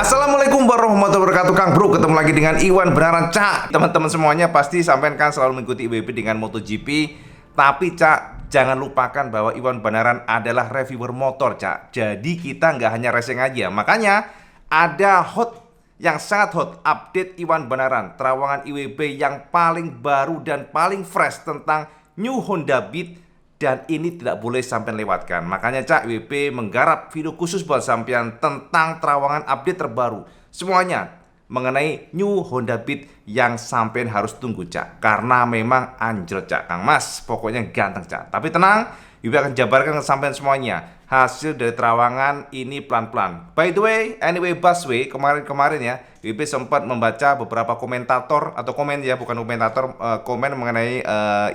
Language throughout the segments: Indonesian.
Assalamualaikum warahmatullahi wabarakatuh, Kang Bro. Ketemu lagi dengan Iwan Benaran, Cak. Teman-teman semuanya pasti sampean kan selalu mengikuti IWB dengan MotoGP. Tapi Cak, jangan lupakan bahwa Iwan Benaran adalah reviewer motor, Cak. Jadi kita nggak hanya racing aja. Makanya ada yang sangat hot update Iwan Benaran, terawangan IWB yang paling baru dan paling fresh tentang New Honda Beat. Dan ini tidak boleh sampai lewatkan. Makanya Cak, WP menggarap video khusus buat sampean tentang terawangan update terbaru. Semuanya mengenai New Honda Beat yang sampean harus tunggu, Cak. Karena memang anjlok, Cak. Kang Mas, pokoknya ganteng, Cak. Tapi tenang, WP akan jabarkan ke sampean semuanya. Hasil dari terawangan ini pelan-pelan. By the way, anyway busway, kemarin ya, WP sempat membaca beberapa komentator atau komen ya, bukan komentator, komen mengenai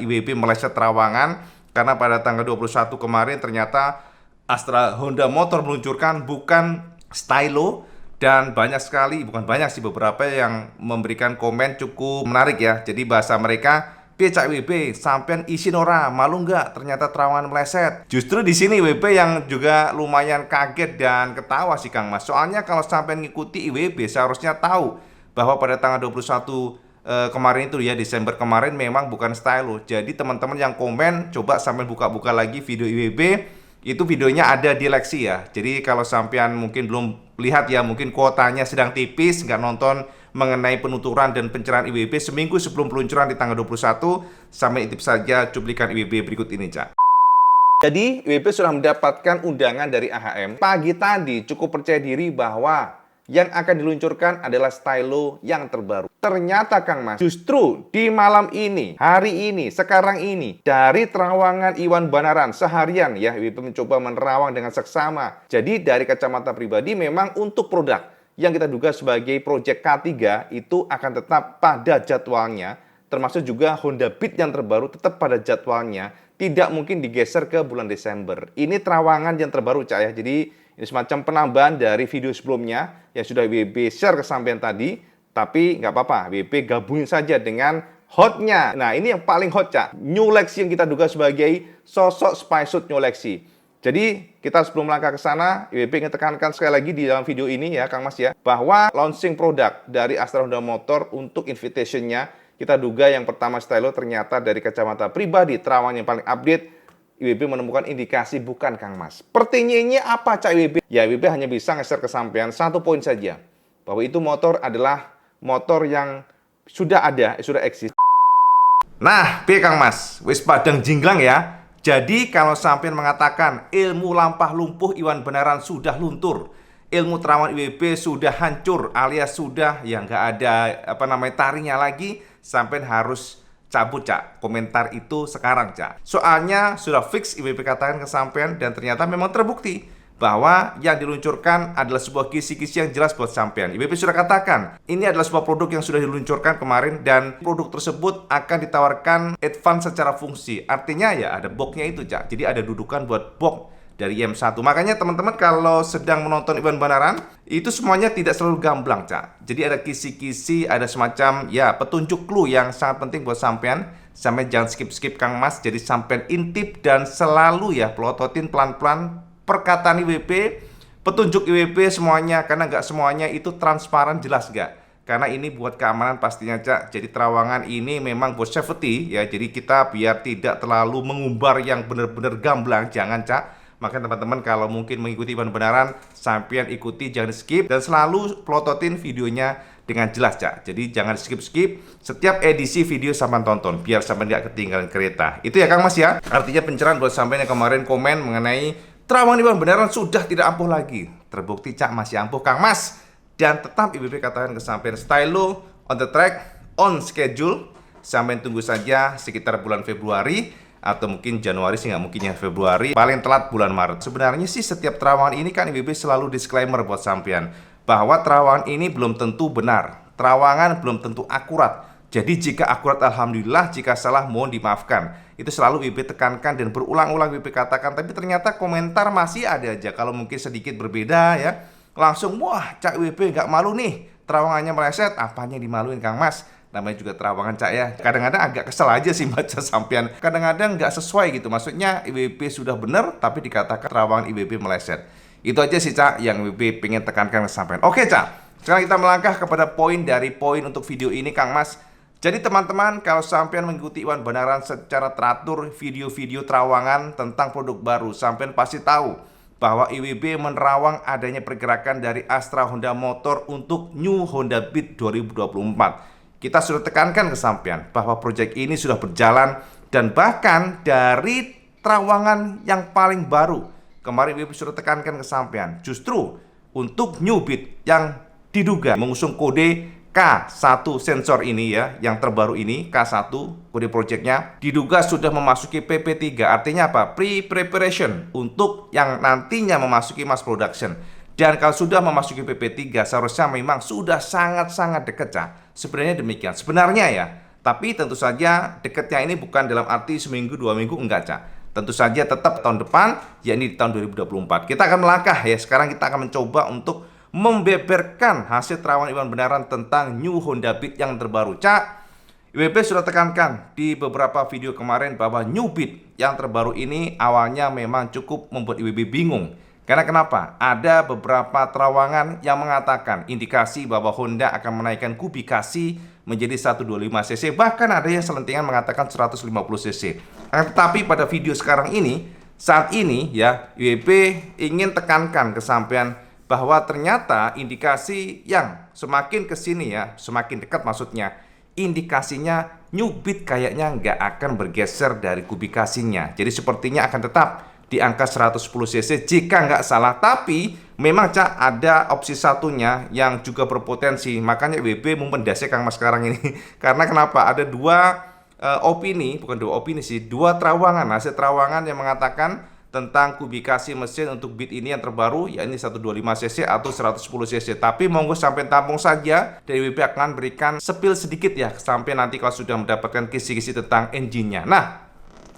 IWB meleset terawangan. Karena pada tanggal 21 kemarin ternyata Astra Honda Motor meluncurkan bukan stylo. Dan banyak sekali, bukan banyak sih, beberapa yang memberikan komen cukup menarik ya. Jadi bahasa mereka, Cak WP, sampean isin ora, malu nggak ternyata terawangan meleset. Justru di sini WP yang juga lumayan kaget dan ketawa sih Kang Mas. Soalnya kalau sampean ngikuti IWB seharusnya tahu bahwa pada tanggal 21 kemarin itu ya, Desember kemarin memang bukan stylo. Jadi teman-teman yang komen, coba sampai buka-buka lagi video IWB. Itu videonya ada di Lexi ya. Jadi kalau sampean mungkin belum lihat ya, mungkin kuotanya sedang tipis, nggak nonton mengenai penuturan dan pencerahan IWB seminggu sebelum peluncuran di tanggal 21. Sampai intip saja cuplikan IWB berikut ini, Cak. Jadi IWB sudah mendapatkan undangan dari AHM. Pagi tadi cukup percaya diri bahwa yang akan diluncurkan adalah stylo yang terbaru. Ternyata Kang Mas, justru di malam ini, hari ini, sekarang ini, dari terawangan Iwan Benaran seharian ya, WP mencoba menerawang dengan seksama. Jadi dari kacamata pribadi memang untuk produk yang kita duga sebagai Project K3 itu akan tetap pada jadwalnya, termasuk juga Honda Beat yang terbaru tetap pada jadwalnya, tidak mungkin digeser ke bulan Desember. Ini terawangan yang terbaru, Cak ya. Jadi ini semacam penambahan dari video sebelumnya yang sudah WP share ke sampean tadi. Tapi nggak apa-apa, WP gabungin saja dengan hotnya. Nah, ini yang paling hot, Cak. New Lexi yang kita duga sebagai sosok spy suit New Lexi. Jadi, kita sebelum melangkah ke sana, WP ingin tekankan sekali lagi di dalam video ini ya, Kang Mas ya, bahwa launching produk dari Astra Honda Motor untuk invitation-nya, kita duga yang pertama stylo ternyata dari kacamata pribadi, terawangan yang paling update, IWB menemukan indikasi bukan Kang Mas. Pertanyaannya apa, Cak IWB? Ya, IWB hanya bisa nge-share ke sampean satu poin saja. Bahwa itu motor adalah motor yang sudah ada, sudah eksis. Nah, Kang Mas, wis padang jinglang ya. Jadi kalau sampean mengatakan ilmu lampah lumpuh Iwan Benaran sudah luntur, ilmu terawangan IWB sudah hancur, alias sudah ya nggak ada tarinya lagi, sampean harus cabut, Cak, komentar itu sekarang, Cak. Soalnya sudah fix IWB katakan ke sampean dan ternyata memang terbukti bahwa yang diluncurkan adalah sebuah kisi-kisi yang jelas buat sampean. IWB sudah katakan, ini adalah sebuah produk yang sudah diluncurkan kemarin dan produk tersebut akan ditawarkan advance secara fungsi. Artinya ya ada boxnya itu, Cak. Jadi ada dudukan buat box dari M1. Makanya teman-teman kalau sedang menonton Iwan Benaran, itu semuanya tidak selalu gamblang, Cak. Jadi ada kisi-kisi, ada semacam ya petunjuk clue yang sangat penting buat sampean. Sampai jangan skip-skip Kang Mas. Jadi sampean intip dan selalu ya pelototin pelan-pelan perkataan IWB, petunjuk IWB semuanya, karena nggak semuanya itu transparan jelas nggak. Karena ini buat keamanan pastinya, Cak. Jadi terawangan ini memang buat safety ya. Jadi kita biar tidak terlalu mengumbar yang benar-benar gamblang, jangan, Cak. Makanya teman-teman kalau mungkin mengikuti Iwan Benaran, sampean ikuti, jangan skip, dan selalu pelototin videonya dengan jelas, Cak. Jadi jangan skip-skip setiap edisi video sampean tonton, biar sampean nggak ketinggalan kereta. Itu ya Kang Mas ya. Artinya pencerahan buat sampean yang kemarin komen mengenai terawangan Iwan Benaran sudah tidak ampuh lagi. Terbukti, Cak, masih ampuh Kang Mas. Dan tetap IWB katakan ke sampean stylo on the track, on schedule. Sampean tunggu saja sekitar bulan Februari atau mungkin Januari sih, nggak mungkin ya Februari, paling telat bulan Maret. Sebenarnya sih setiap terawangan ini kan IWB selalu disclaimer buat sampean bahwa terawangan ini belum tentu benar, terawangan belum tentu akurat. Jadi jika akurat alhamdulillah, jika salah mohon dimaafkan. Itu selalu IWB tekankan dan berulang-ulang IWB katakan, tapi ternyata komentar masih ada aja. Kalau mungkin sedikit berbeda ya, langsung wah Cak IWB nggak malu nih, terawangannya meleset, apanya dimaluin Kang Mas? Namanya juga terawangan, Cak ya. Kadang-kadang agak kesel aja sih baca sampean. Kadang-kadang nggak sesuai gitu. Maksudnya IWB sudah benar tapi dikatakan terawangan IWB meleset. Itu aja sih Cak yang IWB pengen tekankan kesampaian. Oke Cak, sekarang kita melangkah kepada poin untuk video ini Kang Mas. Jadi teman-teman, kalau sampean mengikuti Iwan Banaran secara teratur, video-video terawangan tentang produk baru, sampean pasti tahu bahwa IWB menerawang adanya pergerakan dari Astra Honda Motor untuk New Honda Beat 2024. Kita sudah tekankan ke sampean bahwa proyek ini sudah berjalan, dan bahkan dari terawangan yang paling baru kemarin IWB sudah tekankan ke sampean, justru untuk New Beat yang diduga mengusung kode K1 sensor ini ya, yang terbaru ini K1 kode projectnya diduga sudah memasuki PP3. Artinya apa? Pre-preparation untuk yang nantinya memasuki mass production. Dan kalau sudah memasuki PP3 seharusnya memang sudah sangat-sangat dekat Cak. Sebenarnya demikian. Sebenarnya ya. Tapi tentu saja dekatnya ini bukan dalam arti seminggu 2 minggu, enggak Cak. Tentu saja tetap tahun depan, yakni di tahun 2024. Kita akan melangkah ya. Sekarang kita akan mencoba untuk membeberkan hasil terawangan Iwan Banaran tentang New Honda Beat yang terbaru. Cak, IWB sudah tekankan di beberapa video kemarin bahwa New Beat yang terbaru ini awalnya memang cukup membuat IWB bingung. Karena kenapa? Ada beberapa terawangan yang mengatakan indikasi bahwa Honda akan menaikkan kubikasi menjadi 125 cc. Bahkan ada yang selentingan mengatakan 150 cc. Tetapi pada video sekarang ini, saat ini ya, IWB ingin tekankan kesampaian bahwa ternyata indikasi yang semakin kesini ya, semakin dekat maksudnya, indikasinya New Beat kayaknya nggak akan bergeser dari kubikasinya. Jadi sepertinya akan tetap di angka 110 cc jika nggak salah. Tapi memang Cak ada opsi satunya yang juga berpotensi. Makanya IWB mempendasnya Kang Mas sekarang ini. Karena kenapa? Ada dua opini, bukan dua opini sih, dua terawangan, hasil terawangan yang mengatakan tentang kubikasi mesin untuk Beat ini yang terbaru, yakni 125 cc atau 110 cc. Tapi monggo sampai tampung saja, dari IWB akan berikan spill sedikit ya, sampai nanti kalau sudah mendapatkan kisi-kisi tentang engine-nya. Nah,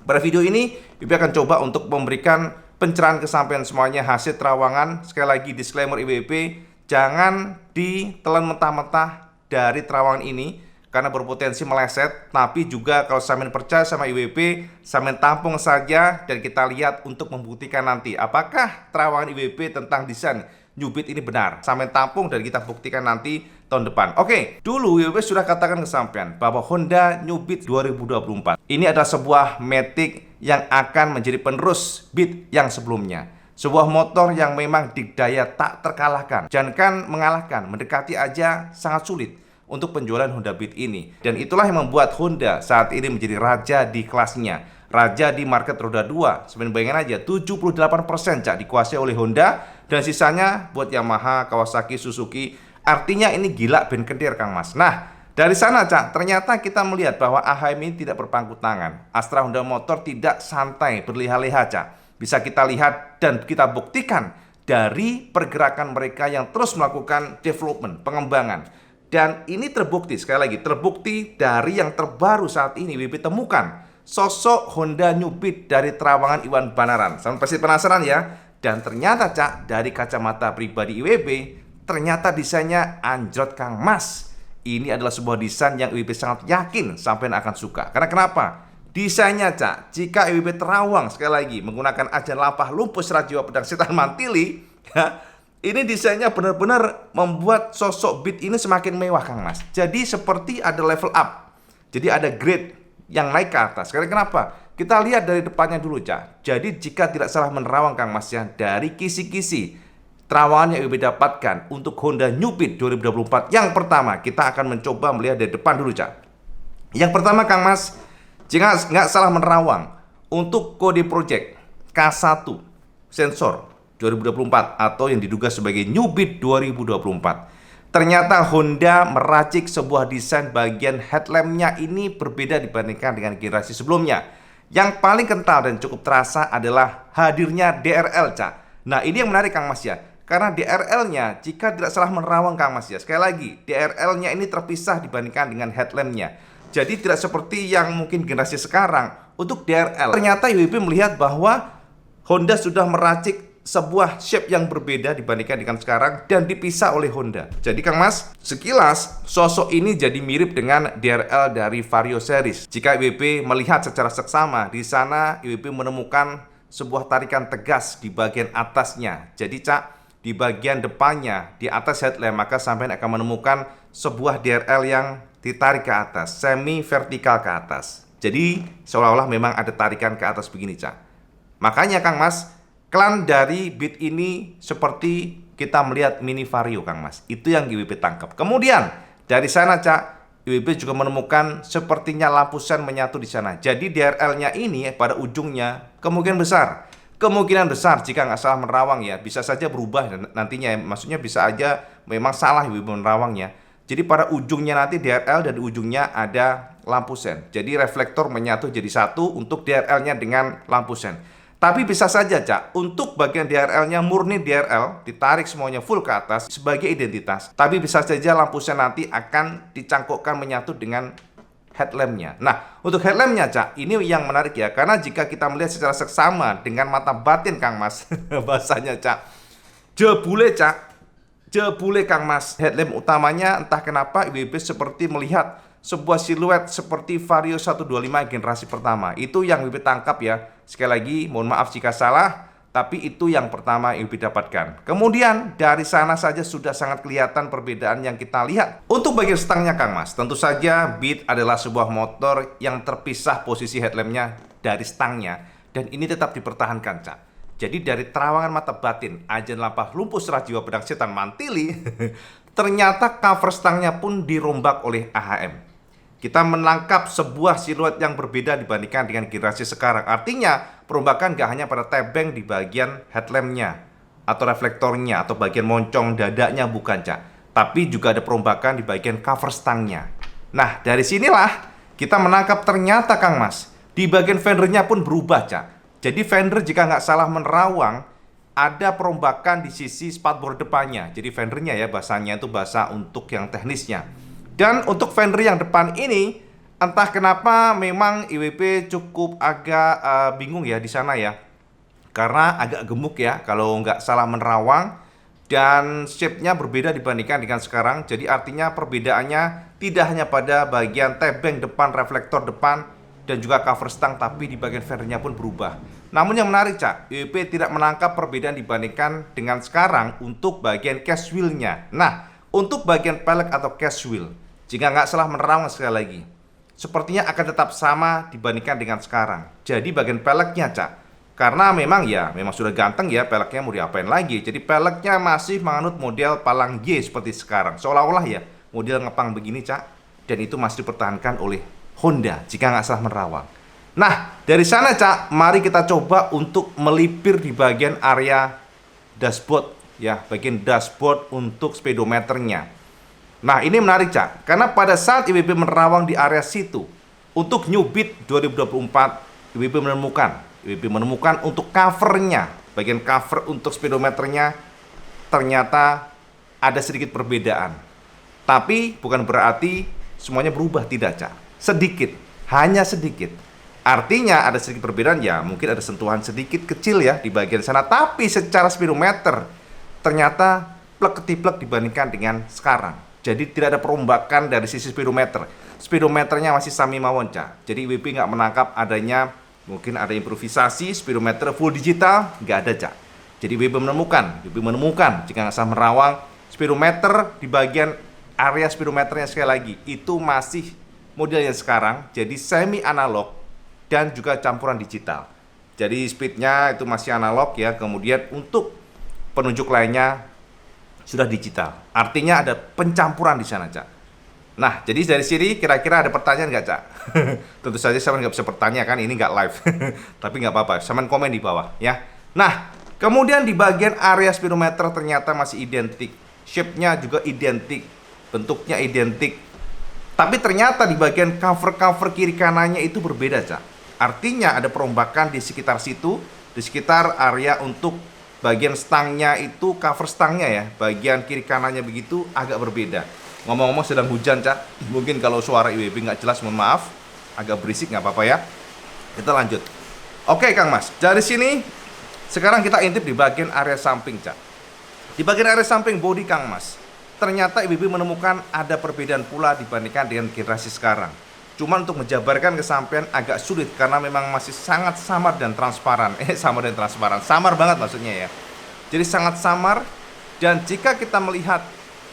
pada video ini IWB akan coba untuk memberikan pencerahan kesampaian semuanya hasil terawangan. Sekali lagi disclaimer IWB, jangan ditelan mentah-mentah dari terawangan ini karena berpotensi meleset. Tapi juga kalau sampean percaya sama IWB, sampean tampung saja dan kita lihat untuk membuktikan nanti apakah terawangan IWB tentang desain New Beat ini benar. Sampean tampung dan kita buktikan nanti tahun depan. Oke, dulu IWB sudah katakan ke sampean bahwa Honda New Beat 2024 ini adalah sebuah matic yang akan menjadi penerus Beat yang sebelumnya. Sebuah motor yang memang dikdaya tak terkalahkan. Jangankan mengalahkan, mendekati aja sangat sulit untuk penjualan Honda Beat ini. Dan itulah yang membuat Honda saat ini menjadi raja di kelasnya, raja di market roda 2. Sebenarnya bayangin aja, 78% Cak dikuasai oleh Honda, dan sisanya buat Yamaha, Kawasaki, Suzuki. Artinya ini gila ben kendir Kang Mas. Nah, dari sana Cak, ternyata kita melihat bahwa AHM ini tidak berpangku tangan. Astra Honda Motor tidak santai berleha-leha Cak. Bisa kita lihat dan kita buktikan dari pergerakan mereka yang terus melakukan development, pengembangan. Dan ini terbukti, sekali lagi terbukti dari yang terbaru saat ini IWB temukan sosok Honda New Beat dari terawangan Iwan Banaran. Sampai pasti penasaran ya. Dan ternyata Cak, dari kacamata pribadi IWB, ternyata desainnya anjrot Kang Mas. Ini adalah sebuah desain yang IWB sangat yakin sampai akan suka. Karena kenapa? Desainnya Cak, jika IWB terawang sekali lagi menggunakan ajan lampah lumpus rajiwa pedang setan mantili ya, ini desainnya benar-benar membuat sosok Beat ini semakin mewah Kang Mas. Jadi seperti ada level up. Jadi ada grade yang naik ke atas. Karena kenapa? Kita lihat dari depannya dulu Cak. Jadi jika tidak salah menerawang Kang Mas ya, dari kisi-kisi terawangan yang IWB dapatkan untuk Honda New Beat 2024. Yang pertama, kita akan mencoba melihat dari depan dulu Cak. Yang pertama Kang Mas, jika nggak salah menerawang untuk kode project K1 sensor 2024 atau yang diduga sebagai New Beat 2024. Ternyata Honda meracik sebuah desain bagian headlampnya ini berbeda dibandingkan dengan generasi sebelumnya. Yang paling kental dan cukup terasa adalah hadirnya DRL Cak. Nah ini yang menarik Kang Mas ya, karena DRL-nya jika tidak salah menerawang Kang Mas ya, sekali lagi DRL-nya ini terpisah dibandingkan dengan headlampnya. Jadi tidak seperti yang mungkin generasi sekarang. Untuk DRL ternyata IWB melihat bahwa Honda sudah meracik sebuah shape yang berbeda dibandingkan dengan sekarang dan dipisah oleh Honda. Jadi Kang Mas, sekilas sosok ini jadi mirip dengan DRL dari Vario series. Jika IWB melihat secara seksama, di sana IWB menemukan sebuah tarikan tegas di bagian atasnya. Jadi Cak, di bagian depannya, di atas headlamp, maka sampean akan menemukan sebuah DRL yang ditarik ke atas, semi vertikal ke atas. Jadi seolah-olah memang ada tarikan ke atas begini Cak. Makanya Kang Mas, klan dari Beat ini seperti kita melihat mini Vario Kang Mas. Itu yang IWB tangkap. Kemudian dari sana Cak, IWB juga menemukan sepertinya lampu sen menyatu di sana. Jadi DRL-nya ini pada ujungnya kemungkinan besar jika nggak salah menerawang ya, bisa saja berubah nantinya ya. Maksudnya bisa aja memang salah IWB menerawangnya. Jadi pada ujungnya nanti DRL dan di ujungnya ada lampu sen. Jadi reflektor menyatu jadi satu untuk DRL-nya dengan lampu sen. Tapi bisa saja Cak, untuk bagian DRL-nya murni DRL, ditarik semuanya full ke atas sebagai identitas. Tapi bisa saja lampu sen nanti akan dicangkokkan menyatu dengan headlamp-nya. Nah, untuk headlamp-nya Cak, ini yang menarik ya. Karena jika kita melihat secara seksama dengan mata batin Kang Mas, bahasanya Cak, jebule Cak, jebule Kang Mas, headlamp utamanya entah kenapa IWB seperti melihat sebuah siluet seperti Vario 125 generasi pertama. Itu yang IWB tangkap ya. Sekali lagi, mohon maaf jika salah, tapi itu yang pertama IWB dapatkan. Kemudian dari sana saja sudah sangat kelihatan perbedaan yang kita lihat. Untuk bagian stangnya Kang Mas, tentu saja Beat adalah sebuah motor yang terpisah posisi headlampnya dari stangnya. Dan ini tetap dipertahankan Cak. Jadi dari terawangan mata batin, ajen lampah lumpuh serah jiwa pedang setan mantili, ternyata cover stangnya pun dirombak oleh AHM. Kita menangkap sebuah siluet yang berbeda dibandingkan dengan generasi sekarang. Artinya perombakan gak hanya pada tebeng di bagian headlampnya atau reflektornya atau bagian moncong dadanya, bukan Cak. Tapi juga ada perombakan di bagian cover stangnya. Nah dari sinilah kita menangkap ternyata Kang Mas, di bagian fendernya pun berubah Cak. Jadi fender jika nggak salah menerawang, ada perombakan di sisi spatbor depannya. Jadi fendernya ya, bahasanya itu bahasa untuk yang teknisnya. Dan untuk fender yang depan ini, entah kenapa memang IWB cukup agak bingung ya di sana ya. Karena agak gemuk ya kalau nggak salah menerawang. Dan shape-nya berbeda dibandingkan dengan sekarang. Jadi artinya perbedaannya tidak hanya pada bagian tebeng depan, reflektor depan, dan juga cover stang, tapi di bagian fendernya pun berubah. Namun yang menarik Cak, IWB tidak menangkap perbedaan dibandingkan dengan sekarang untuk bagian case wheel-nya. Nah, untuk bagian pelek atau case wheel, jika nggak salah menerawang sekali lagi, sepertinya akan tetap sama dibandingkan dengan sekarang. Jadi bagian peleknya Cak, karena memang sudah ganteng ya, peleknya mau diapain lagi. Jadi peleknya masih menganut model palang Y seperti sekarang. Seolah-olah ya, model ngepang begini Cak, dan itu masih dipertahankan oleh Honda jika nggak salah menerawang. Nah dari sana Cak, mari kita coba untuk melipir di bagian area dashboard ya, bagian dashboard untuk speedometernya. Nah ini menarik Cak, karena pada saat IWB menerawang di area situ untuk New Beat 2024, IWB menemukan untuk covernya, bagian cover untuk speedometernya ternyata ada sedikit perbedaan. Tapi bukan berarti semuanya berubah, tidak Cak. Sedikit, hanya sedikit. Artinya ada sedikit perbedaan ya, mungkin ada sentuhan sedikit kecil ya di bagian sana. Tapi secara speedometer ternyata plek ketiplek dibandingkan dengan sekarang. Jadi tidak ada perombakan dari sisi speedometer. Speedometernya masih sami mawon Cak. Jadi IWB nggak menangkap adanya mungkin ada improvisasi speedometer full digital, nggak ada Cak. Jadi IWB menemukan jika nggak salah menerawang speedometer di bagian area speedometernya sekali lagi itu masih modelnya sekarang, jadi semi analog dan juga campuran digital. Jadi speednya itu masih analog ya. Kemudian untuk penunjuk lainnya sudah digital. Artinya ada pencampuran di sana Cak. Nah jadi dari sini kira-kira ada pertanyaan nggak Cak? Tentu saja saya nggak bisa bertanya kan, ini nggak live. Tapi nggak apa-apa, saya komen di bawah ya. Nah kemudian di bagian area speedometer ternyata masih identik, shape-nya juga identik, bentuknya identik. Tapi ternyata di bagian cover kiri kanannya itu berbeda Cak. Artinya ada perombakan di sekitar situ, di sekitar area untuk bagian stangnya itu, cover stangnya ya, bagian kiri kanannya begitu agak berbeda. Ngomong-ngomong sedang hujan Cak, mungkin kalau suara IWB nggak jelas mohon maaf, agak berisik nggak apa-apa ya. Kita lanjut. Oke Kang Mas, dari sini sekarang kita intip di bagian area samping Cak. Di bagian area samping bodi Kang Mas, ternyata IWB menemukan ada perbedaan pula dibandingkan dengan generasi sekarang. Cuman untuk menjabarkan ke sampean agak sulit karena memang masih sangat samar dan transparan. Samar banget maksudnya ya. Jadi sangat samar, dan jika kita melihat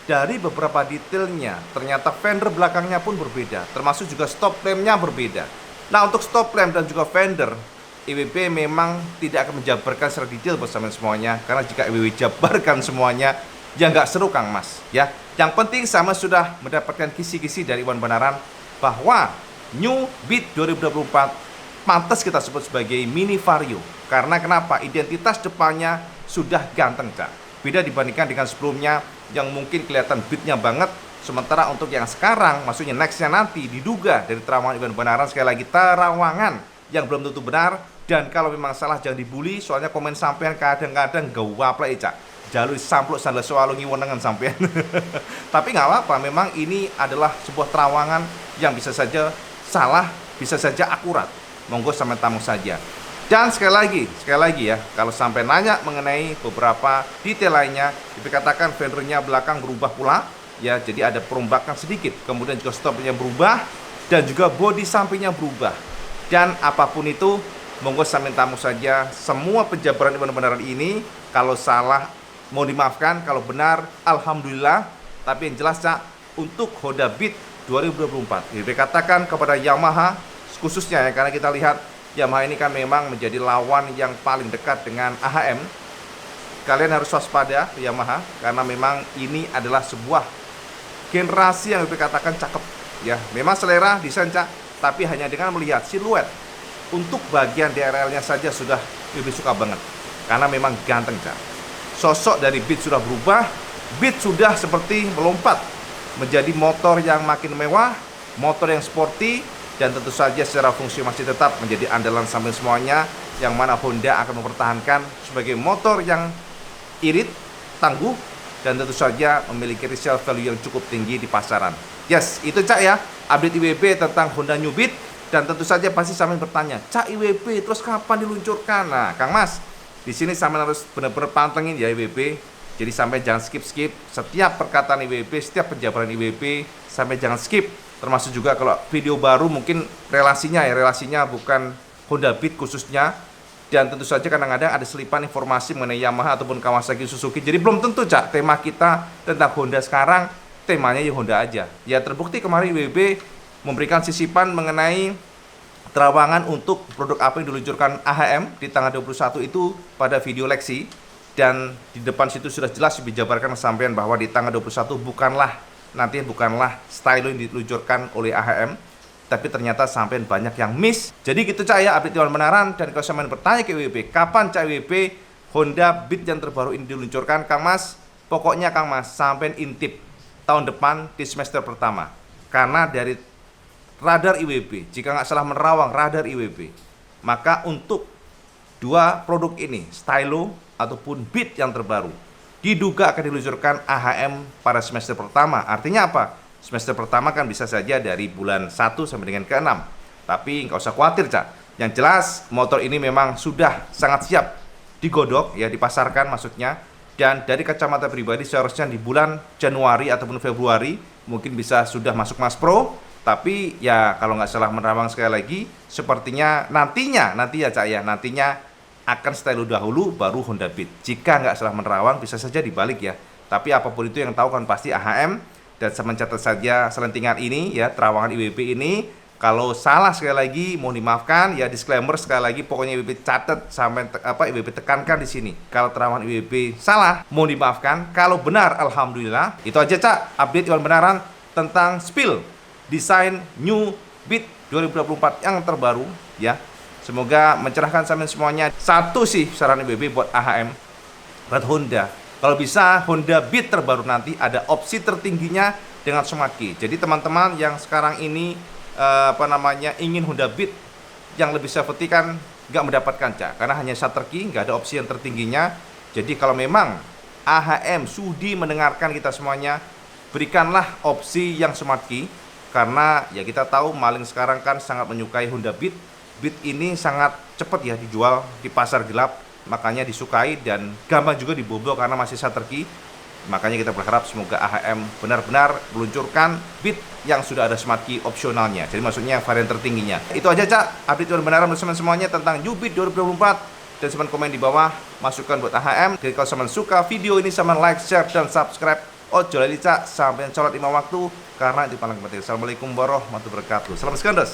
dari beberapa detailnya, ternyata fender belakangnya pun berbeda, termasuk juga stop lampnya berbeda. Nah, untuk stop lamp dan juga fender, IWB memang tidak akan menjabarkan secara detail bersama semuanya, karena jika IWB jabarkan semuanya, ya nggak seru Kang Mas ya. Yang penting sama sudah mendapatkan kisi-kisi dari Iwan Benaran bahwa New Beat 2024 pantas kita sebut sebagai mini Vario. Karena kenapa? Identitas depannya sudah ganteng, Cak. Beda dibandingkan dengan sebelumnya yang mungkin kelihatan beatnya banget. Sementara untuk yang sekarang, maksudnya nextnya nanti, diduga dari terawangan Iwan Benaran, sekali lagi terawangan yang belum tentu benar. Dan kalau memang salah jangan dibully, soalnya komen sampean kadang-kadang gawaplek, Cak. Jalur sampluk sandal soalung ngiwenengan sampean. Tapi nggak apa-apa, memang ini adalah sebuah terawangan yang bisa saja salah, bisa saja akurat. Monggo sampai tamu saja. Dan sekali lagi ya, kalau sampai nanya mengenai beberapa detail lainnya, dikatakan fendernya belakang berubah pula, ya, jadi ada perombakan sedikit, kemudian juga stopnya berubah, dan juga bodi sampingnya berubah. Dan apapun itu, monggo sampai tamu saja. Semua penjabaran Iwan Benaran ini, kalau salah mau dimaafkan, kalau benar alhamdulillah. Tapi yang jelas, Cak, untuk Honda Beat 2024 dikatakan kepada Yamaha khususnya ya, karena kita lihat Yamaha ini kan memang menjadi lawan yang paling dekat dengan AHM. Kalian harus waspada Yamaha, karena memang ini adalah sebuah generasi yang dikatakan cakep ya. Memang selera desain, Cak, tapi hanya dengan melihat siluet untuk bagian DRL-nya saja sudah lebih suka banget, karena memang ganteng, Cak. Sosok dari Beat sudah berubah. Beat sudah seperti melompat menjadi motor yang makin mewah, motor yang sporty, dan tentu saja secara fungsi masih tetap menjadi andalan sampai semuanya, yang mana Honda akan mempertahankan sebagai motor yang irit, tangguh, dan tentu saja memiliki resale value yang cukup tinggi di pasaran. Yes, itu, Cak, ya, update IWB tentang Honda New Beat. Dan tentu saja pasti sampean bertanya, Cak, IWB terus kapan diluncurkan? Nah, Kang Mas, di sini sampean harus benar-benar pantengin ya IWB. Jadi sampai jangan skip setiap perkataan IWB, setiap penjabaran IWB, sampai jangan skip. Termasuk juga kalau video baru mungkin relasinya bukan Honda Beat khususnya. Dan tentu saja kadang-kadang ada selipan informasi mengenai Yamaha ataupun Kawasaki, Suzuki. Jadi belum tentu, Cak, tema kita tentang Honda sekarang temanya ya Honda aja. Ya terbukti kemarin IWB memberikan sisipan mengenai terawangan untuk produk apa yang diluncurkan AHM di tanggal 21 itu pada video leksi. Dan di depan situ sudah jelas dijabarkan sampean bahwa di tanggal 21 bukanlah stylo yang diluncurkan oleh AHM, tapi ternyata sampean banyak yang miss. Jadi gitu, Cak, ya, update Iwan Benaran. Dan kalau sampean bertanya ke IWB, kapan, Cak, IWB Honda Beat yang terbaru ini diluncurkan, Kang Mas? Pokoknya, Kang Mas, sampean intip tahun depan di semester pertama. Karena dari radar IWB, jika nggak salah menerawang radar IWB, maka untuk dua produk ini, stylo ataupun Beat yang terbaru, diduga akan diluncurkan AHM pada semester pertama. Artinya apa? Semester pertama kan bisa saja dari bulan 1 sampai dengan ke-6. Tapi nggak usah khawatir, Cak. Yang jelas motor ini memang sudah sangat siap digodok ya, dipasarkan maksudnya. Dan dari kacamata pribadi seharusnya di bulan Januari ataupun Februari mungkin bisa sudah masuk Mas Pro. Tapi ya kalau nggak salah menerawang sekali lagi, sepertinya nanti ya, Cak, ya, nantinya akan stylo dahulu baru Honda Beat. Jika nggak salah menerawang, bisa saja dibalik ya. Tapi apapun itu yang tahu kan pasti AHM. Dan saya mencatat saja selentingan ini ya, terawangan IWB ini. Kalau salah sekali lagi mohon dimaafkan ya, disclaimer sekali lagi, pokoknya IWB catat sampai IWB tekankan di sini. Kalau terawangan IWB salah mohon dimaafkan, kalau benar alhamdulillah. Itu aja, Cak, update Iwan Benaran tentang spill desain New Beat 2024 yang terbaru ya. Semoga mencerahkan sampean semuanya. Satu sih saran IWB buat AHM, buat Honda, kalau bisa Honda Beat terbaru nanti ada opsi tertingginya dengan Smart Key. Jadi teman-teman yang sekarang ini ingin Honda Beat yang lebih safety kan nggak mendapatkan, Cak, karena hanya shutter key, nggak ada opsi yang tertingginya. Jadi kalau memang AHM sudi mendengarkan kita semuanya, berikanlah opsi yang Smart Key. Karena ya kita tahu maling sekarang kan sangat menyukai Honda Beat. Beat ini sangat cepat ya dijual di pasar gelap, makanya disukai dan gampang juga dibobol karena masih shutter key. Makanya kita berharap semoga AHM benar-benar meluncurkan bit yang sudah ada smart key opsionalnya. Jadi maksudnya varian tertingginya. Itu aja Cak, update Iwan Benaran bersama semuanya tentang Ubit 2024. Dan semen komen di bawah, masukan buat AHM. Jadi kalau semen suka video ini, semen like, share, dan subscribe. Ojo lali Cak, sampai sholat 5 waktu, karena itu paling penting. Assalamualaikum warahmatullahi wabarakatuh. Salam sekandos.